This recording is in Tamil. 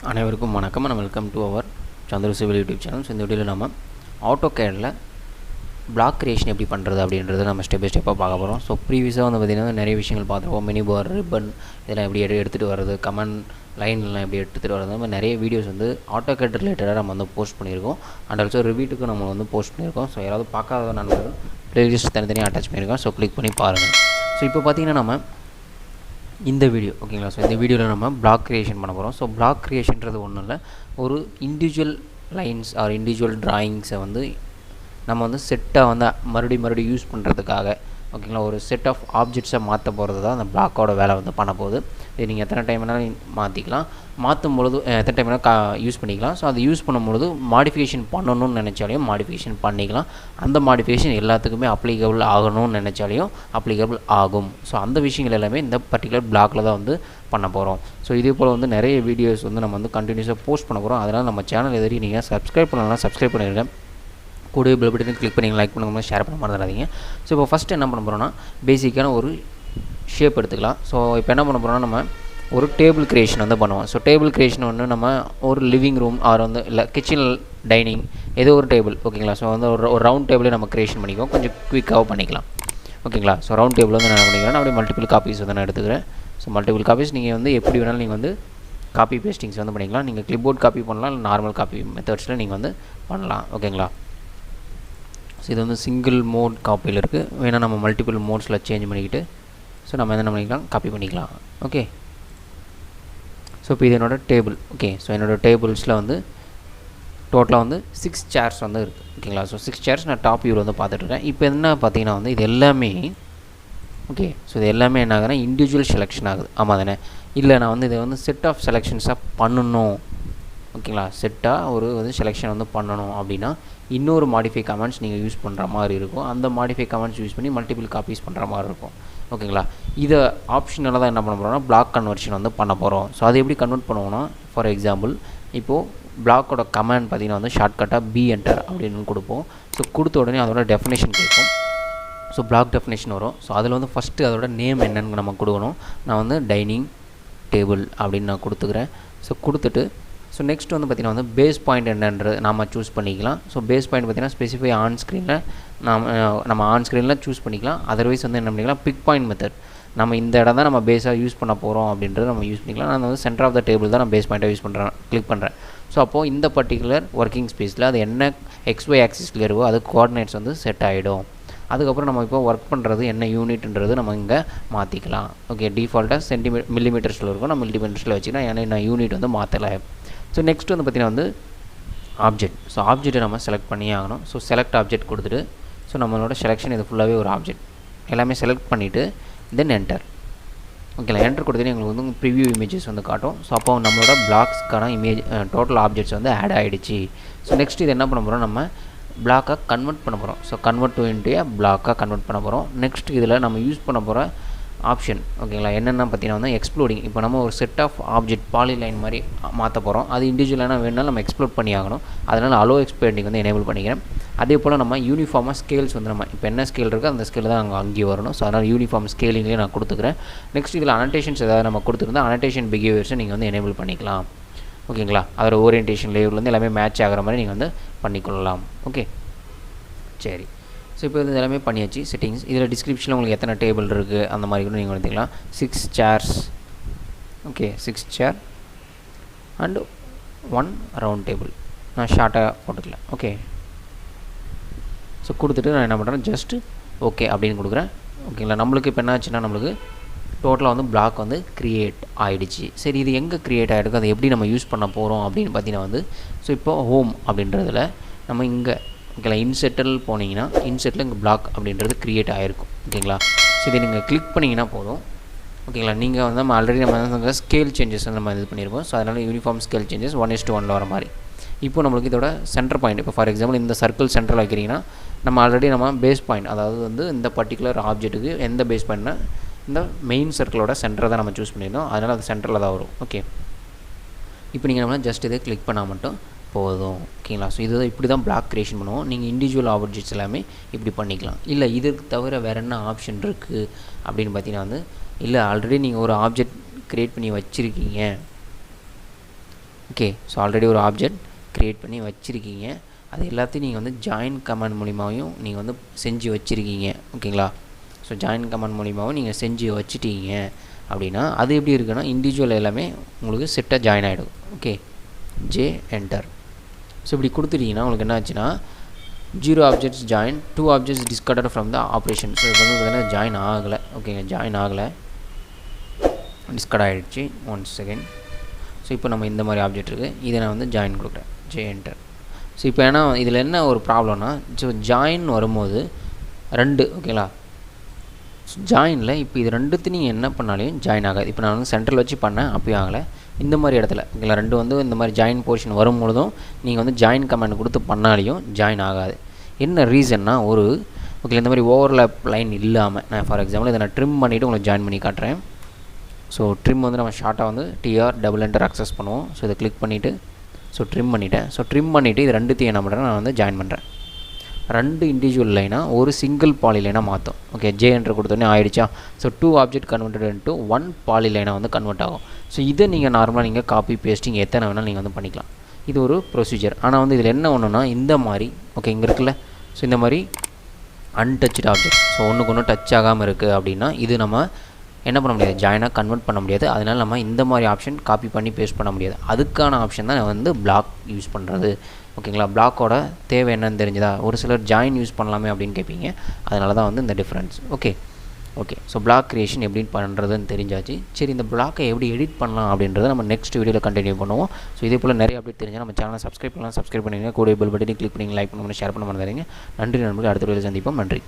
அனைவருக்கும் வணக்கம். Welcome to our Chandru civil YouTube channel. இந்த வீடியோவில் நம்ம ஆட்டோகேடில் பிளாக் கிரியேஷன் எப்படி பண்ணுறது அப்படின்றத நம்ம ஸ்டெப் பை ஸ்டெப்பாக பார்க்க போகிறோம். ஸோ ப்ரீவியஸாக வந்து பார்த்திங்கன்னா நிறைய விஷயங்கள் பார்த்துருப்போம். மினி பார், ரிப்பன் இதெல்லாம் எப்படி எடுத்துகிட்டு வர்றது, கமெண்ட் லைன்லாம் எப்படி எடுத்துகிட்டு வர்றது, நம்ம நிறைய வீடியோஸ் வந்து ஆட்டோகேட் ரிலேட்டடாக நம்ம வந்து போஸ்ட் பண்ணியிருக்கோம். அண்ட் ஆல்சோ ரிவ்யூட்டுக்கு நம்ம வந்து போஸ்ட் பண்ணியிருக்கோம். ஸோ யாராவது பார்க்காத நண்பர்கள் ப்ளேலிஸ்ட் தனித்தனியாக அட்டாச் பண்ணியிருக்கோம். ஸோ கிளிக் பண்ணி பாருங்கள். ஸோ இப்போ பார்த்திங்கன்னா நம்ம இந்த வீடியோ ஓகேங்களா. ஸோ இந்த வீடியோவில் நம்ம பிளாக் கிரியேஷன் பண்ண போகிறோம். ஸோ பிளாக் கிரியேஷன்றது ஒன்றும் இல்லை, ஒரு இண்டிவிஜுவல் லைன்ஸ் ஆர் இண்டிவிஜுவல் ட்ராயிங்ஸை வந்து நம்ம வந்து செட்டாக வந்து மறுபடியும் யூஸ் பண்ணுறதுக்காக ஓகேங்களா, ஒரு செட் ஆஃப் ஆப்ஜெக்ட்ஸை மாற்ற போகிறது தான் அந்த பிளாக்கோட வேலை வந்து பண்ண போகுது. இது நீங்கள் எத்தனை டைம் வேணாலும் மாற்றிக்கலாம், மாற்றும் பொழுது எத்தனை டைம் வேணால் யூஸ் பண்ணிக்கலாம். ஸோ அது யூஸ் பண்ணும்பொழுது மாடிஃபிகேஷன் பண்ணணும்னு நினச்சாலையும் மாடிஃபிகேஷன் பண்ணிக்கலாம். அந்த மாடிஃபிகேஷன் எல்லாத்துக்குமே அப்ளிகபிள் ஆகணும்னு நினச்சாலையும் அப்ளிகபிள் ஆகும். ஸோ அந்த விஷயங்கள் எல்லாமே இந்த பர்டிகுலர் பிளாக்கில் தான் வந்து பண்ண போகிறோம். ஸோ இதே போல் வந்து நிறைய வீடியோஸ் வந்து நம்ம வந்து கண்டினியூஸாக போஸ்ட் பண்ண போகிறோம். அதனால் நம்ம சேனல் எதிரி நீங்கள் சப்ஸ்கிரைப் பண்ணலாம், சப்ஸ்கிரைப் பண்ணிடுங்க. கூடவே பெல் பட்டனை கிளிக் பண்ணி லைக் பண்ணுங்கள், ஷேர் பண்ண மறந்துடாதீங்க. ஸோ இப்போ ஃபஸ்ட்டு என்ன பண்ண போகிறோம்னா பேசிக்கான ஒரு ஷேப் எடுத்துக்கலாம். ஸோ இப்போ என்ன பண்ண போகிறோம்னா நம்ம ஒரு டேபிள் கிரியேஷன் வந்து பண்ணுவோம். ஸோ டேபிள் கிரியேஷன் வந்து நம்ம ஒரு லிவிங் ரூம் ஆர் வந்து இல்லை கிச்சன், டைனிங் ஏதோ ஒரு டேபிள் ஓகேங்களா. ஸோ வந்து ஒரு ரவுண்ட் டேபிளே நம்ம கிரியேஷன் பண்ணிக்குவோம், கொஞ்சம் குயிக்காக பண்ணிக்கலாம் ஓகேங்களா. ஸோ ரவுண்ட் டேபிள் வந்து நான் பண்ணிக்கிறேன். அப்படியே மல்டிபிள் காப்பீஸ் வந்து நான் எடுத்துக்கிறேன். ஸோ மல்டிபிள் காப்பீஸ் நீங்கள் வந்து எப்படி வேணாலும் நீங்கள் வந்து காப்பி பேஸ்டிங்ஸ் வந்து பண்ணிக்கலாம். நீங்கள் கிளிப்போர்ட் காப்பி பண்ணலாம், இல்லை நார்மல் காப்பி மெத்தட்ஸில் நீங்கள் வந்து பண்ணலாம் ஓகேங்களா. ஸோ இது வந்து சிங்கிள் மோட் காப்பியில் இருக்குது, வேணால் நம்ம மல்டிபிள் மோட்ஸில் சேஞ்ச் பண்ணிக்கிட்டு ஸோ நம்ம என்ன பண்ணிக்கலாம், காப்பி பண்ணிக்கலாம் ஓகே. ஸோ இப்போ இது என்னோடய டேபிள் ஓகே. ஸோ என்னோடய டேபிள்ஸில் வந்து டோட்டலாக வந்து 6 சேர்ஸ் வந்து இருக்குது ஓகேங்களா. ஸோ 6 சேர்ஸ் நான் டாப் வியூவில் வந்து பார்த்துட்ருக்கேன். இப்போ என்ன பார்த்தீங்கன்னா வந்து இது எல்லாமே ஓகே. ஸோ இது எல்லாமே என்ன ஆகுதுன்னா இண்டிவிஜுவல் செலெக்ஷன் ஆகுது. ஆமாம் தானே, இல்லை நான் வந்து இதை வந்து செட் ஆஃப் செலெக்ஷன்ஸாக பண்ணணும் ஓகேங்களா. செட்டாக ஒரு வந்து செலெக்ஷன் வந்து பண்ணணும் அப்படின்னா இன்னொரு மாடிஃபை கமெண்ட்ஸ் நீங்கள் யூஸ் பண்ணுற மாதிரி இருக்கும். அந்த மாடிஃபை கமெண்ட்ஸ் யூஸ் பண்ணி மல்டிபிள் காப்பீஸ் பண்ணுற மாதிரி இருக்கும் ஓகேங்களா. இதை ஆப்ஷனில் தான் என்ன பண்ண போகிறோம்னா பிளாக் கன்வர்ஷன் வந்து பண்ண போகிறோம். ஸோ அது எப்படி கன்வெர்ட் பண்ணுவோம்னா, ஃபார் எக்ஸாம்பிள் இப்போது பிளாக்கோட கமெண்ட் பார்த்திங்கன்னா வந்து ஷார்ட்கட்டாக பி என்டர் அப்படின்னு கொடுப்போம். ஸோ கொடுத்த உடனே அதோட டெஃபினேஷன் கேட்கும். ஸோ பிளாக் டெஃபினேஷன் வரும். ஸோ அதில் வந்து ஃபஸ்ட்டு அதோட நேம் என்னன்னு நம்ம கொடுக்கணும். நான் வந்து டைனிங் டேபிள் அப்படின்னு நான் கொடுத்துக்கிறேன். ஸோ கொடுத்துட்டு ஸோ நெக்ஸ்ட் வந்து பார்த்திங்கன்னா வந்து பேஸ் பாயிண்ட் என்னன்றது நம்ம சூஸ் பண்ணிக்கலாம். ஸோ பேஸ் பாயிண்ட் பார்த்திங்கன்னா ஸ்பெசிஃபை ஆன் ஸ்க்ரீனில் நம்ம ஆன் ஸ்க்ரீனில் சூஸ் பண்ணிக்கலாம். அதர்வைஸ் வந்து என்ன பண்ணிக்கலாம், பிக் பாயிண்ட் மெத்தட் நம்ம இந்த இடம் தான் நம்ம பேஸாக யூஸ் பண்ண போகிறோம் அப்படின்றது நம்ம யூஸ் பண்ணிக்கலாம். நான் வந்து சென்டர் ஆஃப் த டேபிள் தான் நான் பேஸ் பாயிண்ட்டாக யூஸ் பண்ணுறேன், கிளிக் பண்ணுறேன். ஸோ அப்போது இந்த பர்டிகுலர் ஒர்க்கிங் ஸ்பேஸில் அது என்ன XY ஆக்சிஸில் இருக்கோ அது கோஆர்டினேட்ஸ் வந்து செட் ஆகிடும். அதுக்கப்புறம் நம்ம இப்போ ஒர்க் பண்ணுறது என்ன யூனிட்ன்றது நம்ம இங்கே மாற்றிக்கலாம் ஓகே. டிஃபால்ட்டாக மில்லிமீட்டர்ஸில் இருக்கும், நம்ம மில்லிமீட்டர்ஸில் வச்சுக்கலாம், ஏன்னா நான் யூனிட் வந்து மாற்றலை. ஸோ நெக்ஸ்ட் வந்து பார்த்திங்கன்னா வந்து ஆப்ஜெக்ட். ஸோ ஆப்ஜெக்ட்டை நம்ம செலக்ட் பண்ணியே ஆகணும். ஸோ செலக்ட் ஆப்ஜெக்ட் கொடுத்துட்டு ஸோ நம்மளோட செலெக்ஷன் இது ஃபுல்லாகவே ஒரு ஆப்ஜெக்ட் எல்லாமே செலக்ட் பண்ணிவிட்டு தென் என்டர் ஓகேங்களா. என்டர் கொடுத்துட்டு எங்களுக்கு வந்து ப்ரிவியூ இமேஜஸ் வந்து காட்டும். ஸோ அப்போ நம்மளோட பிளாக்ஸ்க்கான இமேஜ் டோட்டல் ஆப்ஜெக்ட்ஸ் வந்து ஆட் ஆகிடுச்சு. ஸோ நெக்ஸ்ட் இது என்ன பண்ண போகிறோம், நம்ம பிளாக்காக கன்வெர்ட் பண்ண போகிறோம். ஸோ கன்வெர்ட் டு இன்ட்டு பிளாக்காக கன்வெர்ட் பண்ண போகிறோம். நெக்ஸ்ட் இதில் நம்ம யூஸ் பண்ண போகிற ஆப்ஷன் ஓகேங்களா என்னென்னா பார்த்தீங்கன்னா வந்து எக்ஸ்ப்ளோடிங். இப்போ நம்ம ஒரு செட் ஆஃப் ஆப்ஜெக்ட் பாலிலைன் மாதிரி மாற்ற போகிறோம். அது இண்டிவிஜுவலான வேணுனாலும் நம்ம எக்ஸ்ப்ளோட் பண்ணி ஆகணும். அதனால் அலோ எக்ஸ்பேண்டிங் வந்து எனேபிள் பண்ணிக்கிறேன். அதே போல் நம்ம யூனிஃபார்மாக ஸ்கேல்ஸ் வந்து நம்ம இப்போ என்ன ஸ்கேல் இருக்கோ அந்த ஸ்கேல் தான் அங்கேயே வரணும். ஸோ அதனால் யூனிஃபார்ம் ஸ்கேலிங்லேயே நான் கொடுத்துக்கிறேன். நெக்ஸ்ட் இதில் அனடேஷன்ஸ் ஏதாவது நம்ம கொடுத்துருந்தா அனடேஷன் பிஹேவியர்ஸை நீங்கள் வந்து எனேபிள் பண்ணிக்கலாம் ஓகேங்களா. அதோட ஓரியன்டேஷன் லேயர்லேருந்து எல்லாமே மேட்ச் ஆகிற மாதிரி நீங்கள் வந்து பண்ணிக்கொள்ளலாம் ஓகே. சரி, ஸோ இப்போ இது எல்லாமே பண்ணியாச்சு செட்டிங்ஸ். இதில் டிஸ்கிரிப்ஷனில் உங்களுக்கு எத்தனை டேபிள் இருக்குது அந்த மாதிரி கூட நீங்கள் எடுத்துக்கலாம். 6 chairs okay, 6 chair and 1 round table நான் ஷார்ட்டாக போட்டுக்கலாம் ஓகே. ஸோ கொடுத்துட்டு நான் என்ன பண்ணுறேன், ஜஸ்ட்டு ஓகே அப்படின்னு கொடுக்குறேன் ஓகேங்களா. நம்மளுக்கு இப்போ என்ன ஆச்சுன்னா நம்மளுக்கு டோட்டலாக வந்து பிளாக் வந்து க்ரியேட் ஆகிடுச்சு. சரி, இது எங்கே க்ரியேட் ஆகிருக்கு, அதை எப்படி நம்ம யூஸ் பண்ண போகிறோம் அப்படின்னு பார்த்தீங்கன்னா வந்து ஸோ இப்போ ஹோம் அப்படின்றதில் நம்ம இங்கே ஓகேங்களா இன்செட்டில் போனீங்கன்னா இன்செட்டில் இங்கே பிளாக் அப்படின்றது க்ரியேட் ஆகிருக்கும் ஓகேங்களா. ஸோ இதை நீங்கள் கிளிக் பண்ணிங்கன்னா போதும் ஓகேங்களா. நீங்கள் வந்து நம்ம ஆல்ரெடி நம்ம ஸ்கேல் சேஞ்சஸ் நம்ம இது பண்ணியிருக்கோம். ஸோ அதனால் யூனிஃபார்ம் ஸ்கேல் சேஞ்சஸ் 1:1 வர மாதிரி. இப்போ நம்மளுக்கு இதோட சென்டர் பாயிண்ட், இப்போ ஃபார் எக்ஸாம்பிள் இந்த சர்க்கிள் சென்டரில் வைக்கிறீங்கன்னா நம்ம ஆல்ரெடி நம்ம பேஸ் பாயிண்ட், அதாவது வந்து இந்த பர்டிகுலர் ஆப்ஜெக்ட்டுக்கு எந்த பேஸ் பாயிண்ட்னா இந்த மெயின் சர்க்கிளோட சென்டரை தான் நம்ம சூஸ் பண்ணியிருந்தோம். அதனால் அது சென்டரில் தான் வரும் ஓகே. இப்போ நீங்கள் நம்ம ஜஸ்ட் இதை கிளிக் பண்ணால் மட்டும் போதும் ஓகேங்களா. ஸோ இது இப்படி தான் பிளாக் க்ரியேஷன் பண்ணுவோம். நீங்கள் இண்டிவிஜுவல் ஆப்ஜெக்ட்ஸ் எல்லாமே இப்படி பண்ணிக்கலாம். இல்லை இதுக்கு தவிர வேறு என்ன ஆப்ஷன் இருக்குது அப்படின்னு பார்த்தீங்கன்னா வந்து இல்லை ஆல்ரெடி நீங்கள் ஒரு ஆப்ஜெக்ட் க்ரியேட் பண்ணி வச்சுருக்கீங்க ஓகே. ஸோ ஆல்ரெடி ஒரு ஆப்ஜெக்ட் க்ரியேட் பண்ணி வச்சுருக்கீங்க. அது எல்லாத்தையும் நீங்கள் வந்து ஜாயின் கமாண்ட் மூலிமாவும் நீங்கள் வந்து செஞ்சு வச்சுருக்கீங்க. ஓகேங்களா? ஸோ ஜாயின் கமாண்ட் மூலிமாவும் நீங்கள் செஞ்சு வச்சுட்டீங்க அப்படின்னா அது எப்படி இருக்குன்னா இண்டிவிஜுவல் எல்லாமே உங்களுக்கு செட்டாக ஜாயின் ஆகிடும். ஓகே. J enter. ஸோ இப்படி கொடுத்துட்டிங்கன்னா உங்களுக்கு என்ன ஆச்சுன்னா 0 objects join 2 objects discarded from the operation. So இப்போ வந்து பார்த்தீங்கன்னா ஜாயின் ஆகலை. ஓகேங்க, ஜாயின் ஆகலை, டிஸ்கார்ட் ஆகிடுச்சு. 1 செகண்ட். ஸோ இப்போ நம்ம இந்த மாதிரி ஆப்ஜெக்ட் இருக்குது, இதை நான் வந்து ஜாயின் கொடுக்குறேன். J enter. ஸோ இப்போ ஏன்னா இதில் என்ன ஒரு ப்ராப்ளம்னா ஸோ ஜாயின் வரும்போது 2 ஓகேங்களா, ஜாயினில் இப்போ இது ரெண்டுத்தையும் நீங்கள் என்ன பண்ணாலையும் ஜாயின் ஆகாது. இப்போ நான் வந்து சென்ட்ரல் வச்சு பண்ணேன், அப்பயும் ஆகலை. இந்த மாதிரி இடத்துல ஓகேங்களா 2 வந்து இந்த மாதிரி ஜாயின் போர்ஷன் வரும்பொழுதும் நீங்கள் வந்து ஜாயின் கமாண்ட் கொடுத்து பண்ணாலையும் ஜாயின் ஆகாது. என்ன ரீசன்னா ஒரு ஓகே இந்த மாதிரி ஓவர்லேப் லைன் இல்லாமல் நான் ஃபார் எக்ஸாம்பிள் இதை நான் ட்ரிம் பண்ணிவிட்டு உங்களுக்கு ஜாயின் பண்ணி காட்டுறேன். ஸோ ட்ரிம் வந்து நம்ம ஷார்ட்டாக வந்து TR டபுள் என்டர் அக்சஸ் பண்ணுவோம். ஸோ இதை கிளிக் பண்ணிவிட்டு ஸோ ட்ரிம் பண்ணிவிட்டேன். ஸோ ட்ரிம் பண்ணிவிட்டு இது ரெண்டுத்தையும் என்ன பண்ணுறேன், நான் வந்து ஜாயின் பண்ணுறேன். 2 இண்டிவிஜுவல் லைனாக ஒரு சிங்கிள் பாலி லைனாக மாற்றும். ஓகே, ஜே என்டர் கொடுத்தோன்னே ஆகிடுச்சா. ஸோ 2 ஆப்ஜெக்ட் கன்வெர்டட் இன்ட்டு 1 பாலி லைனாக வந்து கன்வெர்ட் ஆகும். ஸோ இதை நீங்கள் நார்மலாக நீங்கள் காப்பி பேஸ்டிங் எத்தனை வேணாலும் நீங்கள் வந்து பண்ணிக்கலாம். இது ஒரு ப்ரொசீஜர். ஆனால் வந்து இதில் என்ன ஒன்றுனா இந்த மாதிரி ஓகே இங்கே இருக்குல்ல, ஸோ இந்த மாதிரி அன்டச்டு ஆப்ஜெக்ட் ஸோ ஒன்றுக்கு ஒன்று டச் ஆகாமல் இருக்குது அப்படின்னா இது நம்ம என்ன பண்ண முடியாது, ஜாயினாக கன்வெர்ட் பண்ண முடியாது. அதனால் நம்ம இந்த மாதிரி ஆப்ஷன் காப்பி பண்ணி பேஸ்ட் பண்ண முடியாது. அதுக்கான ஆப்ஷன் தான் வந்து பிளாக் யூஸ் பண்ணுறது. ஓகேங்களா, பிளாக்கோட தேவை என்னன்னு தெரிஞ்சுதா? ஒரு சிலர் ஜாயின் யூஸ் பண்ணலாமே அப்படின்னு கேட்பீங்க. அதனால தான் வந்து இந்த difference. Okay. So block creation எப்படி பண்ணுறதுன்னு தெரிஞ்சாச்சு. சரி, இந்த பிளாக்கை எப்படி எடிட் பண்ணலாம் அப்படின்றத நம்ம நெக்ஸ்ட் வீடியோவில் கண்டினியூ பண்ணுவோம். ஸோ இதே போல் நிறைய அப்டேட் தெரிஞ்சால் நம்ம சேனலை சப்ஸ்கிரைப் பண்ணுங்கள். சப்ஸ்கிரைப் பண்ணிங்க, கூட பெல் பட்டனை கிளிக் பண்ணி லைக் பண்ணி ஷேர் பண்ண மறந்துடுங்க. நன்றி நண்பர்கள், அடுத்த வீடியோவில் சந்திப்போம். நன்றி.